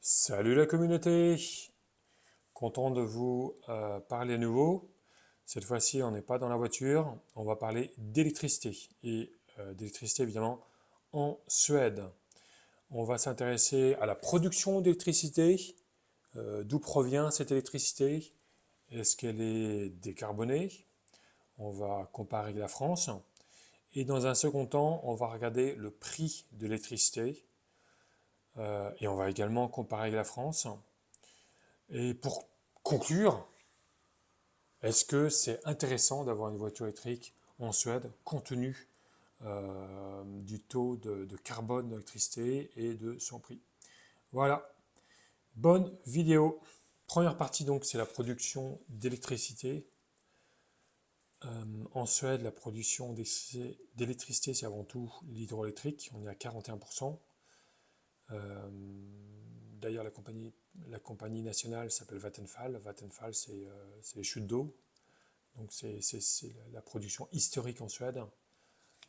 Salut la communauté! Content de vous parler à nouveau. Cette fois-ci, on n'est pas dans la voiture, on va parler d'électricité et d'électricité évidemment en Suède. On va s'intéresser à la production d'électricité, d'où provient cette électricité, est-ce qu'elle est décarbonée? On va comparer avec la France et dans un second temps, on va regarder le prix de l'électricité et on va également comparer avec la France. Et pour conclure, est-ce que c'est intéressant d'avoir une voiture électrique en Suède compte tenu du taux de carbone de l'électricité et de son prix? Voilà, bonne vidéo. Première partie donc, c'est la production d'électricité. En Suède, la production d'électricité, c'est avant tout l'hydroélectrique. On est à 41%. D'ailleurs, la compagnie nationale s'appelle Vattenfall. Vattenfall, c'est les chutes d'eau. Donc c'est la production historique en Suède,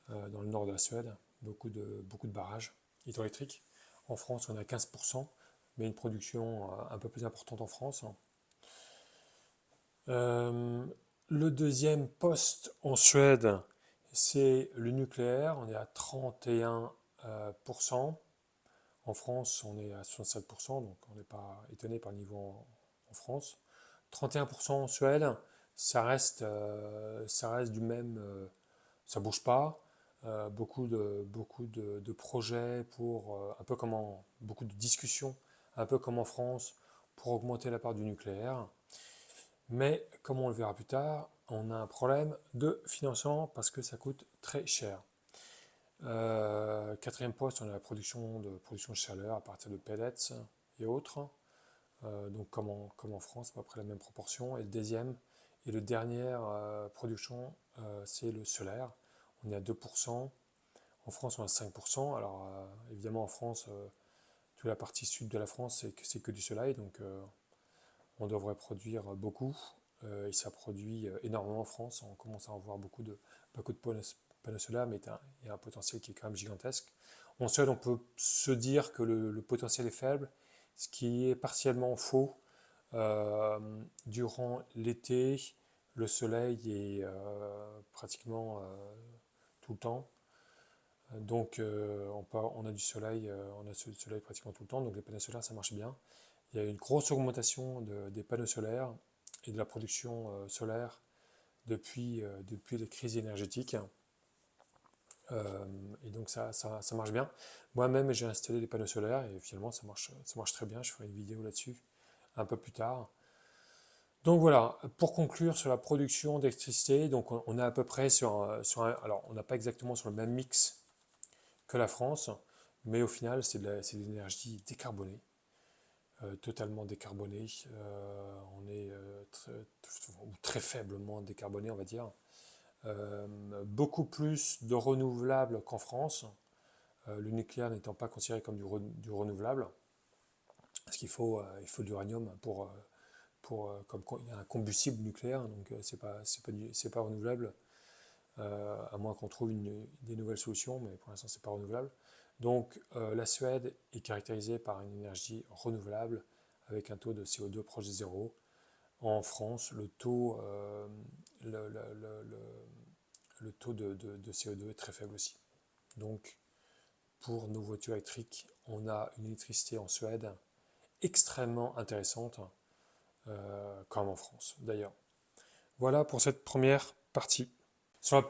dans le nord de la Suède. Beaucoup de barrages hydroélectriques. En France, on a 15%, mais une production un peu plus importante en France. Euh, le deuxième poste en Suède, c'est le nucléaire. On est à 31%. En France, on est à 67%, donc on n'est pas étonné par le niveau en France. 31% en Suède, ça reste du même, ça bouge pas. Beaucoup de projets pour, un peu comme beaucoup de discussions, un peu comme en France, pour augmenter la part du nucléaire. Mais comme on le verra plus tard, on a un problème de financement parce que ça coûte très cher. Quatrième poste, on a la production de chaleur à partir de pellets et autres. Donc comme en France, à peu près la même proportion. Et le deuxième et le dernière production, c'est le solaire. On est à 2%. En France, on est à 5%. Alors évidemment, en France, toute la partie sud de la France, c'est que du soleil. Donc on devrait produire beaucoup. Et ça produit énormément en France. On commence à en voir beaucoup de panneaux solaires, mais il y a un potentiel qui est quand même gigantesque. En Suède, on peut se dire que le potentiel est faible, ce qui est partiellement faux. Euh, Durant l'été, le soleil est pratiquement tout le temps. Donc on a du soleil, on a du soleil pratiquement tout le temps, donc les panneaux solaires ça marche bien. Il y a une grosse augmentation des panneaux solaires et de la production solaire depuis les crises énergétiques. Et donc ça marche bien. Moi-même j'ai installé des panneaux solaires et finalement ça marche très bien. Je ferai une vidéo là-dessus un peu plus tard. Donc voilà, pour conclure sur la production d'électricité, donc on est à peu près alors on n'a pas exactement sur le même mix que la France, mais au final c'est de l'énergie décarbonée, totalement décarbonée. On est très faiblement décarboné, on va dire. Beaucoup plus de renouvelables qu'en France, le nucléaire n'étant pas considéré comme du renouvelable, parce il faut de l'uranium comme il y a un combustible nucléaire, donc c'est pas renouvelable, à moins qu'on trouve des nouvelles solutions, mais pour l'instant c'est pas renouvelable. Donc la Suède est caractérisée par une énergie renouvelable avec un taux de CO2 proche de zéro. En France, le, le- le- le taux de CO2 est très faible aussi. Donc pour nos voitures électriques, on a une électricité en Suède extrêmement intéressante, comme en France d'ailleurs. Voilà pour cette première partie.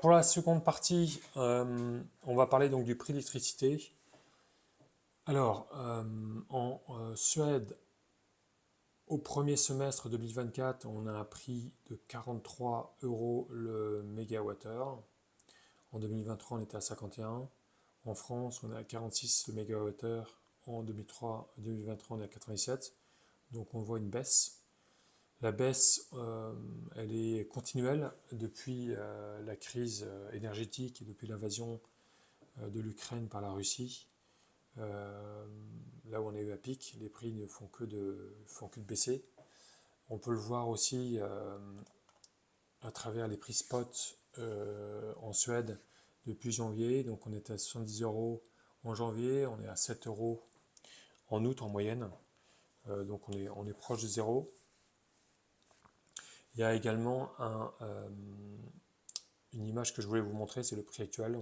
Pour la seconde partie, on va parler donc du prix de l'électricité. Alors, en Suède, au premier semestre 2024, on a un prix de 43 euros le mégawattheure. En 2023, on était à 51. En France, on est à 46 le mégawattheure. En 2023, on est à 97. Donc on voit une baisse. La baisse, elle est continuelle depuis la crise énergétique et depuis l'invasion de l'Ukraine par la Russie. Là où on a eu un pic, les prix ne font que de baisser. On peut le voir aussi à travers les prix spot en Suède depuis janvier. Donc on était à 70 euros en janvier, on est à 7 euros en août en moyenne. donc on est proche de zéro. Il y a également une image que je voulais vous montrer, c'est le prix actuel.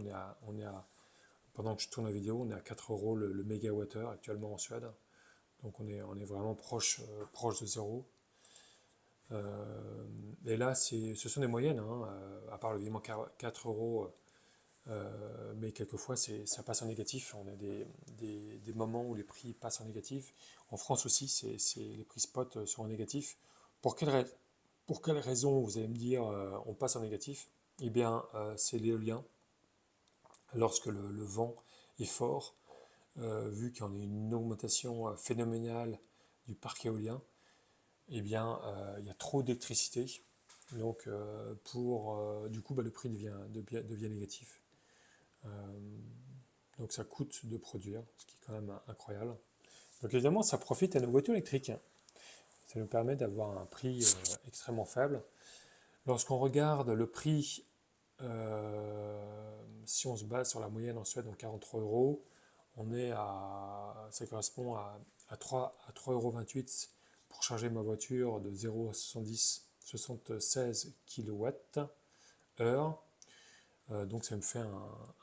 Pendant que je tourne la vidéo, on est à 4 euros le mégawattheure actuellement en Suède. Donc on est vraiment proche de zéro. Et là, ce sont des moyennes, hein, à part évidemment 4 euros, mais quelquefois ça passe en négatif. On a des moments où les prix passent en négatif. En France aussi, les prix spot sont en négatif. Pour quelle raison, vous allez me dire, on passe en négatif? Eh bien, c'est l'éolien. Lorsque le vent est fort, vu qu'il y en a une augmentation phénoménale du parc éolien, eh bien, il y a trop d'électricité. Donc, du coup, le prix devient négatif. Donc, ça coûte de produire, ce qui est quand même incroyable. Donc, évidemment, ça profite à nos voitures électriques. Ça nous permet d'avoir un prix extrêmement faible. Lorsqu'on regarde le prix, si on se base sur la moyenne en Suède, donc 43 euros, ça correspond à 3,28 € pour charger ma voiture de 0 à 76 kWh. Donc ça me fait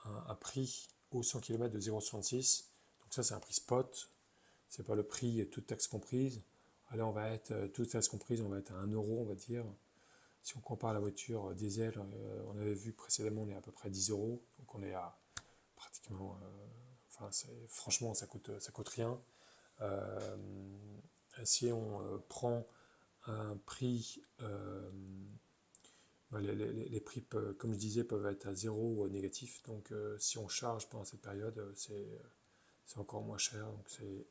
un prix au 100 km de 0,66. Donc ça c'est un prix spot, c'est pas le prix toute taxe comprise. Là on va être, toute taxe comprise, on va être à 1 euro on va dire. Si on compare la voiture diesel, on avait vu précédemment, on est à peu près 10 euros. Donc on est à pratiquement, franchement ça coûte rien. Si on prend un prix, les prix, comme je disais, peuvent être à zéro ou négatif. Donc si on charge pendant cette période, c'est encore moins cher. Donc c'est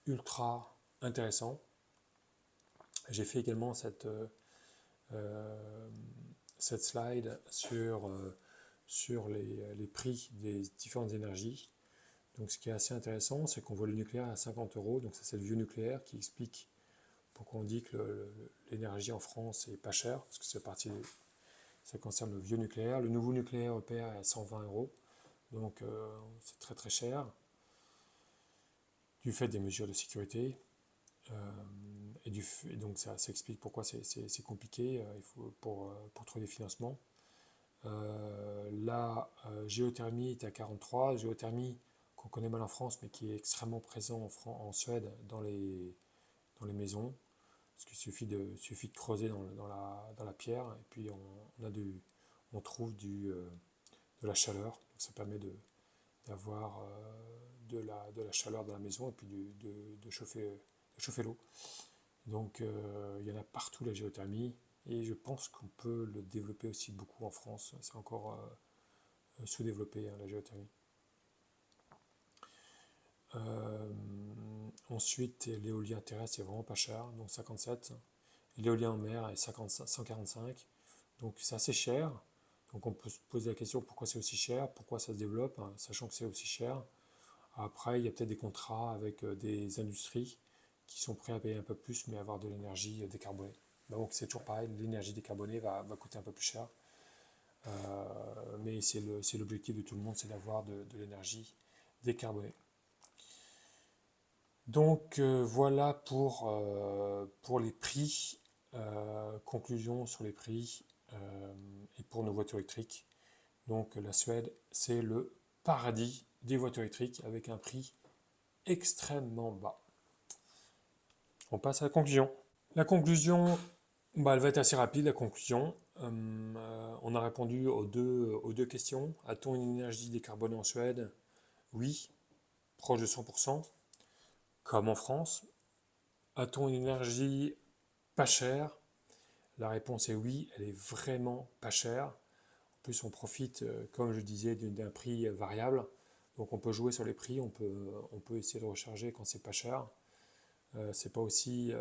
ultra intéressant. J'ai fait également cette slide sur les prix des différentes énergies. Donc ce qui est assez intéressant, c'est qu'on voit le nucléaire à 50 euros. Donc ça c'est le vieux nucléaire qui explique pourquoi on dit que l'énergie en France est pas chère, parce que ça concerne le vieux nucléaire. Le nouveau nucléaire EPR est à 120 euros. Donc c'est très très cher du fait des mesures de sécurité. Et donc ça explique pourquoi c'est compliqué pour trouver des financements. La géothermie est à 43, géothermie qu'on connaît mal en France mais qui est extrêmement présent en Suède dans les maisons, parce qu'il suffit de creuser dans la pierre et puis on trouve de la chaleur, donc ça permet d'avoir de la chaleur dans la maison et puis de chauffer l'eau. Donc il y en a partout la géothermie et je pense qu'on peut le développer aussi beaucoup en France. C'est encore sous-développé, hein, la géothermie. Ensuite, l'éolien terrestre est vraiment pas cher, donc 57. L'éolien en mer est 145. Donc c'est assez cher. Donc on peut se poser la question pourquoi c'est aussi cher, pourquoi ça se développe, hein, sachant que c'est aussi cher. Après, il y a peut-être des contrats avec des industries qui sont prêts à payer un peu plus, mais avoir de l'énergie décarbonée. Donc c'est toujours pareil, l'énergie décarbonée va coûter un peu plus cher. Mais c'est l'objectif de tout le monde, c'est d'avoir de l'énergie décarbonée. Donc voilà pour les prix. Conclusion sur les prix et pour nos voitures électriques. Donc la Suède, c'est le paradis des voitures électriques avec un prix extrêmement bas. On passe à la conclusion. La conclusion, elle va être assez rapide, la conclusion. On a répondu aux deux questions. A-t-on une énergie décarbonée en Suède? Oui, proche de 100%, comme en France. A-t-on une énergie pas chère? La réponse est oui, elle est vraiment pas chère. En plus, on profite, comme je disais, d'un prix variable. Donc on peut jouer sur les prix, on peut essayer de recharger quand c'est pas cher. C'est pas aussi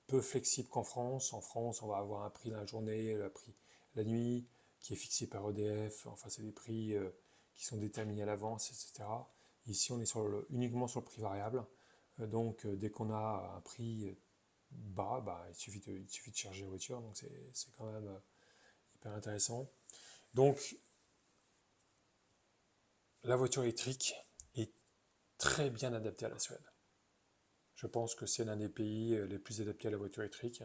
peu flexible qu'en France. En France, on va avoir un prix la journée, un prix la nuit, qui est fixé par EDF. Enfin, c'est des prix qui sont déterminés à l'avance, etc. Ici, on est uniquement sur le prix variable. Donc, dès qu'on a un prix bas, il suffit de charger la voiture. Donc, c'est quand même hyper intéressant. Donc, la voiture électrique est très bien adaptée à la Suède. Je pense que c'est l'un des pays les plus adaptés à la voiture électrique,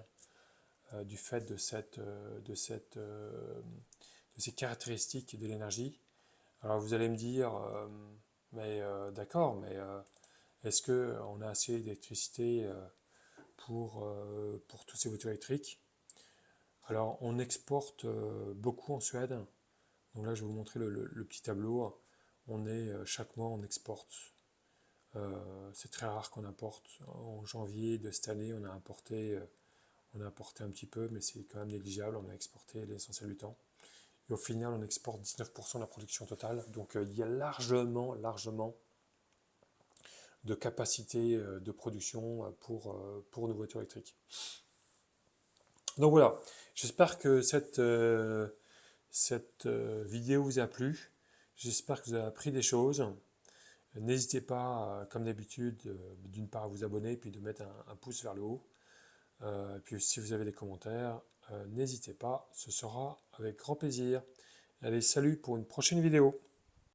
du fait de ces caractéristiques de l'énergie. Alors vous allez me dire, mais d'accord, mais est-ce qu'on a assez d'électricité pour toutes ces voitures électriques? Alors on exporte beaucoup en Suède. Donc là je vais vous montrer le petit tableau. Chaque mois on exporte. C'est très rare qu'on importe. En janvier de cette année on a importé un petit peu, mais c'est quand même négligeable. On a exporté l'essentiel du temps. Et au final, on exporte 19% de la production totale. Donc il y a largement de capacité de production pour nos voitures électriques. Donc voilà, j'espère que cette vidéo vous a plu. J'espère que vous avez appris des choses. N'hésitez pas, comme d'habitude, d'une part à vous abonner, puis de mettre un pouce vers le haut. Et puis si vous avez des commentaires, n'hésitez pas, ce sera avec grand plaisir. Allez, salut pour une prochaine vidéo.